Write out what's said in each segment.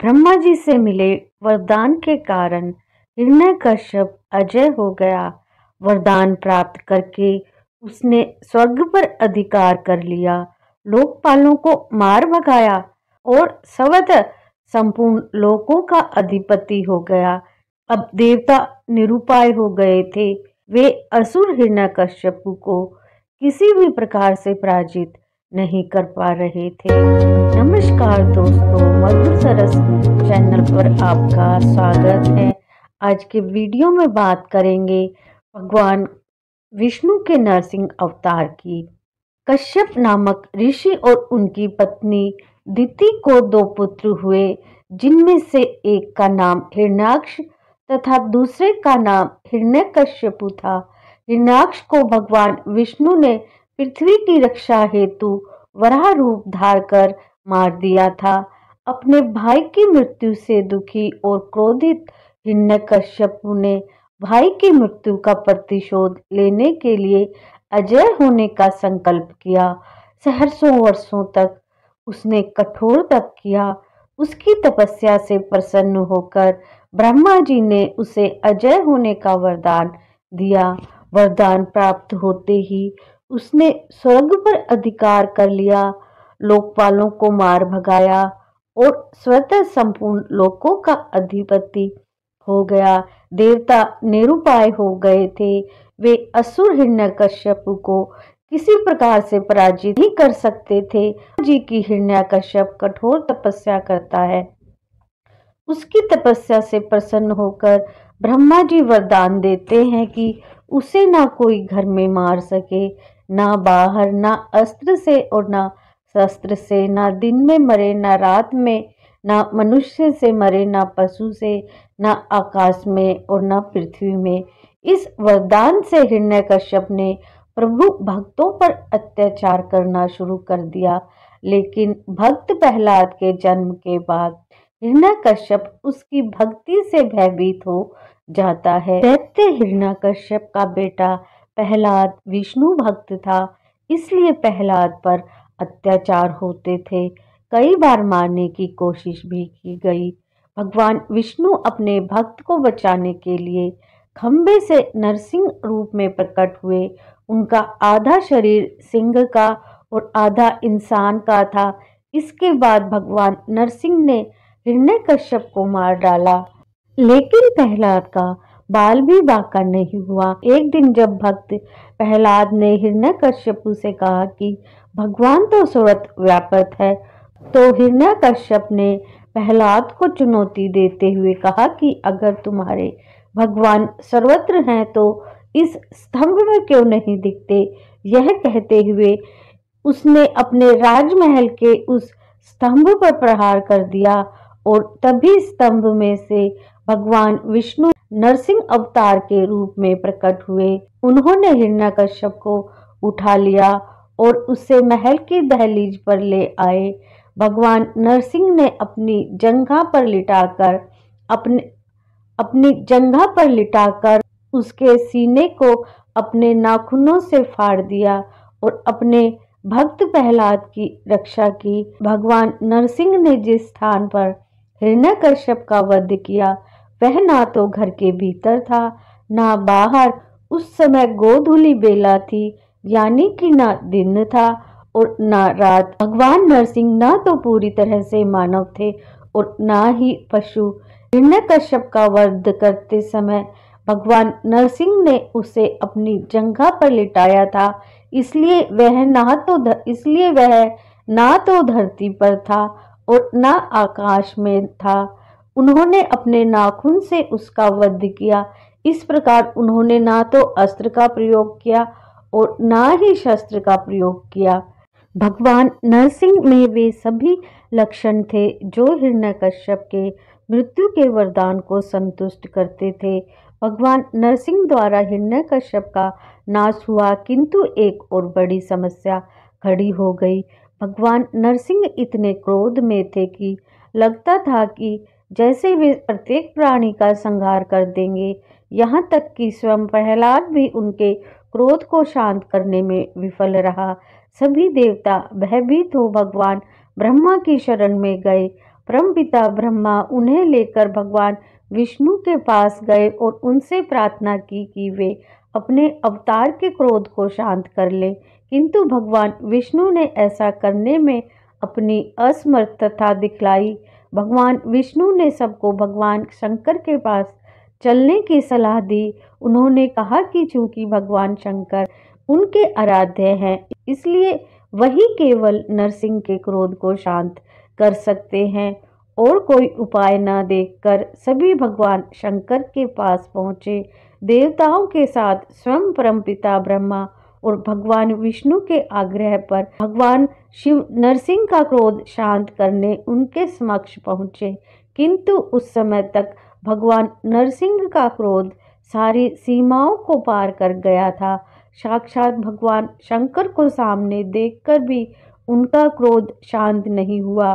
ब्रह्मा जी से मिले वरदान के कारण हिरण्यकश्यप अजय हो गया। वरदान प्राप्त करके उसने स्वर्ग पर अधिकार कर लिया, लोकपालों को मार भगाया और स्वतः संपूर्ण लोकों का अधिपति हो गया। अब देवता निरुपाय हो गए थे। वे असुर हिरण्यकश्यप को किसी भी प्रकार से पराजित नहीं कर पा रहे थे। नमस्कार दोस्तों, मधुर सरस चैनल पर आपका स्वागत है। आज के वीडियो में बात करेंगे भगवान विष्णु के नरसिंह अवतार की। कश्यप नामक ऋषि और उनकी पत्नी दिति को 2 पुत्र हुए, जिनमें से एक का नाम हिरण्याक्ष तथा दूसरे का नाम हिरण्यकश्यप था। हिरण्याक्ष को भगवान विष्णु ने पृथ्वी की रक्षा हेतु वराह रूप धार कर मार दिया था। अपने भाई की मृत्यु से दुखी और क्रोधित हिरण्यकश्यप ने भाई की मृत्यु का प्रतिशोध लेने के लिए अजय होने का संकल्प किया। सहस्रों वर्षों तक उसने कठोर तप किया। उसकी तपस्या से प्रसन्न होकर ब्रह्मा जी ने उसे अजय होने का वरदान दिया। वरदान प्राप्त होते ही उसने स्वर्ग पर अधिकार कर लिया, लोकपालों को मार भगाया और स्वतः संपूर्ण लोकों का अधिपति हो गया। देवता निरुपाय हो गए थे। वे असुर हिरण्यकश्यप को किसी प्रकार से पराजित नहीं कर सकते थे। जी की हिरण्यकश्यप कठोर तपस्या करता है। उसकी तपस्या से प्रसन्न होकर ब्रह्मा जी वरदान देते हैं कि उसे ना कोई घर में मार सके, ना बाहर, ना अस्त्र से और ना शस्त्र से, ना दिन में मरे, ना रात में, ना मनुष्य से मरे, ना पशु से, ना आकाश में और ना पृथ्वी में। इस वरदान से हिरण्यकश्यप ने प्रभु भक्तों पर अत्याचार करना शुरू कर दिया। लेकिन भक्त प्रहलाद के जन्म के बाद हिरण्यकश्यप उसकी भक्ति से भयभीत हो जाता है। दैत्य हिरण्यकश्यप का बेटा प्रहलाद विष्णु भक्त था, इसलिए प्रहलाद पर अत्याचार होते थे। कई बार मारने की कोशिश भी की गई। भगवान विष्णु अपने भक्त को बचाने के लिए खंबे से नरसिंह रूप में प्रकट हुए। उनका आधा शरीर सिंह का और आधा इंसान का था। इसके बाद भगवान नरसिंह ने हिरण्यकश्यप को मार डाला, लेकिन प्रहलाद का बाल भी बांका नहीं हुआ। एक दिन जब भक्त प्रहलाद ने हिरण्यकश्यप से कहा कि भगवान तो सर्वत्र व्यापक है, तो हिरण्यकश्यप ने प्रहलाद को चुनौती देते हुए कहा कि अगर तुम्हारे भगवान सर्वत्र हैं तो इस स्तंभ में क्यों नहीं दिखते। यह कहते हुए उसने अपने राजमहल के उस स्तंभ पर प्रहार कर दिया और तभी स्तंभ में से भगवान विष्णु नरसिंह अवतार के रूप में प्रकट हुए। उन्होंने हिरण्यकश्यप को उठा लिया और उसे महल की दहलीज पर ले आए। भगवान नरसिंह ने अपनी जंघा पर लिटाकर उसके सीने को अपने नाखूनों से फाड़ दिया और अपने भक्त प्रहलाद की रक्षा की। भगवान नरसिंह ने जिस स्थान पर हिरण्यकश्यप का वध किया वह ना तो घर के भीतर था, ना बाहर। उस समय गोधूली बेला थी, यानी कि ना दिन था और ना रात। भगवान नरसिंह ना तो पूरी तरह से मानव थे और ना ही पशु। हिरण्यकश्यप का वध करते समय भगवान नरसिंह ने उसे अपनी जंघा पर लिटाया था, इसलिए वह ना तो धरती पर था और ना आकाश में था। उन्होंने अपने नाखून से उसका वध किया। इस प्रकार उन्होंने ना तो अस्त्र का प्रयोग किया और ना ही शस्त्र का प्रयोग किया। भगवान नरसिंह में वे सभी लक्षण थे जो हिरण्यकश्यप के मृत्यु के वरदान को संतुष्ट करते थे। भगवान नरसिंह द्वारा हिरण्यकश्यप का नाश हुआ, किंतु एक और बड़ी समस्या खड़ी हो गई। भगवान नरसिंह इतने क्रोध में थे कि लगता था कि जैसे वे प्रत्येक प्राणी का संहार कर देंगे। यहाँ तक कि स्वयं प्रहलाद भी उनके क्रोध को शांत करने में विफल रहा। सभी देवता भयभीत हो भगवान ब्रह्मा की शरण में गए। परमपिता ब्रह्मा उन्हें लेकर भगवान विष्णु के पास गए और उनसे प्रार्थना की कि वे अपने अवतार के क्रोध को शांत कर ले, किंतु भगवान विष्णु ने ऐसा करने में अपनी असमर्थता दिखलाई। भगवान विष्णु ने सबको भगवान शंकर के पास चलने की सलाह दी। उन्होंने कहा कि चूंकि भगवान शंकर उनके आराध्य हैं, इसलिए वही केवल नरसिंह के क्रोध को शांत कर सकते हैं। और कोई उपाय न देखकर सभी भगवान शंकर के पास पहुँचे। देवताओं के साथ स्वयं परमपिता ब्रह्मा और भगवान विष्णु के आग्रह पर भगवान शिव नरसिंह का क्रोध शांत करने उनके समक्ष पहुँचे, किंतु उस समय तक भगवान नरसिंह का क्रोध सारी सीमाओं को पार कर गया था। साक्षात भगवान शंकर को सामने देखकर भी उनका क्रोध शांत नहीं हुआ,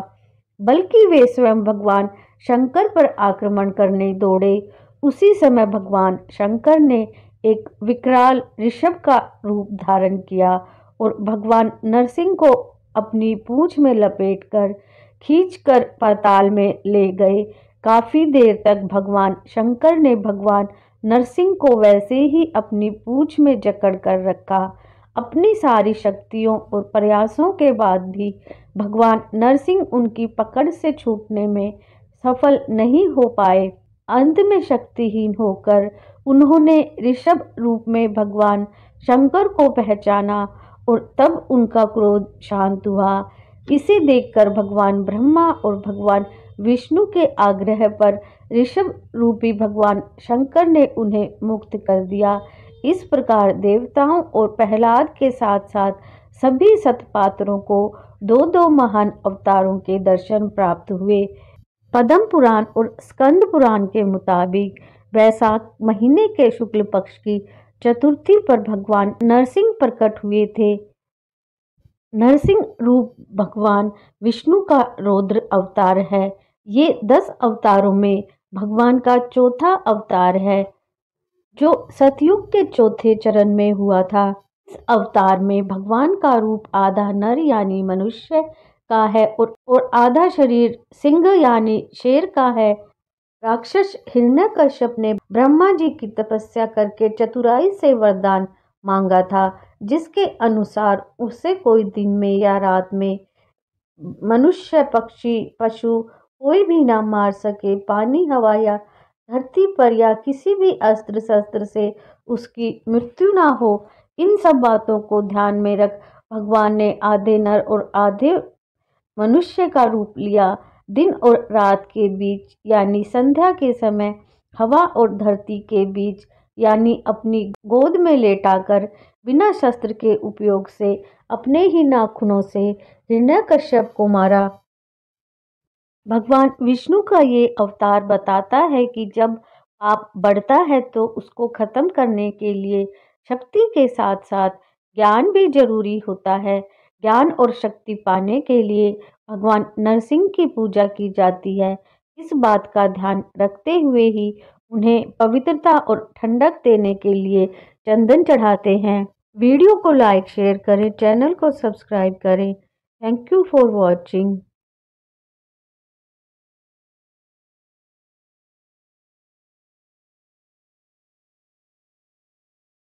बल्कि वे स्वयं भगवान शंकर पर आक्रमण करने दौड़े। उसी समय भगवान शंकर ने एक विकराल ऋषभ का रूप धारण किया और भगवान नरसिंह को अपनी पूंछ में लपेटकर खींचकर पाताल में ले गए। काफी देर तक भगवान शंकर ने भगवान नरसिंह को वैसे ही अपनी पूंछ में जकड़ कर रखा। अपनी सारी शक्तियों और प्रयासों के बाद भी भगवान नरसिंह उनकी पकड़ से छूटने में सफल नहीं हो पाए। अंत में शक्तिहीन होकर उन्होंने ऋषभ रूप में भगवान शंकर को पहचाना और तब उनका क्रोध शांत हुआ। इसे देखकर भगवान ब्रह्मा और भगवान विष्णु के आग्रह पर ऋषभ रूपी भगवान शंकर ने उन्हें मुक्त कर दिया। इस प्रकार देवताओं और प्रहलाद के साथ साथ सभी सतपात्रों को दो दो महान अवतारों के दर्शन प्राप्त हुए। पद्म पुराण और स्कंद पुराण के मुताबिक वैशाख महीने के शुक्ल पक्ष की चतुर्थी पर भगवान नरसिंह प्रकट हुए थे। नरसिंह रूप भगवान विष्णु का रौद्र अवतार है। ये 10 अवतारों में भगवान का चौथा अवतार है, जो सतयुग के चौथे चरण में हुआ था। इस अवतार में भगवान का रूप आधा नर यानी मनुष्य का है और आधा शरीर सिंह यानी शेर का है। राक्षस हिरण्यकश्यप ने ब्रह्मा जी की तपस्या करके चतुराई से वरदान मांगा था, जिसके अनुसार उसे कोई दिन में या रात में मनुष्य, पक्षी, पशु कोई भी ना मार सके। पानी, हवा या धरती पर या किसी भी अस्त्र शस्त्र से उसकी मृत्यु ना हो। इन सब बातों को ध्यान में रख भगवान ने आधे नर और आधे मनुष्य का रूप लिया। दिन और रात के बीच यानी संध्या के समय हवा और धरती के बीच यानी अपनी गोद में लेटाकर बिना शस्त्र के उपयोग से अपने ही नाखूनों से हिरण्यकश्यप को मारा। भगवान विष्णु का ये अवतार बताता है कि जब पाप बढ़ता है तो उसको खत्म करने के लिए शक्ति के साथ साथ ज्ञान भी जरूरी होता है। ज्ञान और शक्ति पाने के लिए भगवान नरसिंह की पूजा की जाती है। इस बात का ध्यान रखते हुए ही उन्हें पवित्रता और ठंडक देने के लिए चंदन चढ़ाते हैं। वीडियो को लाइक शेयर करें, चैनल को सब्सक्राइब करें। Thank you for watching.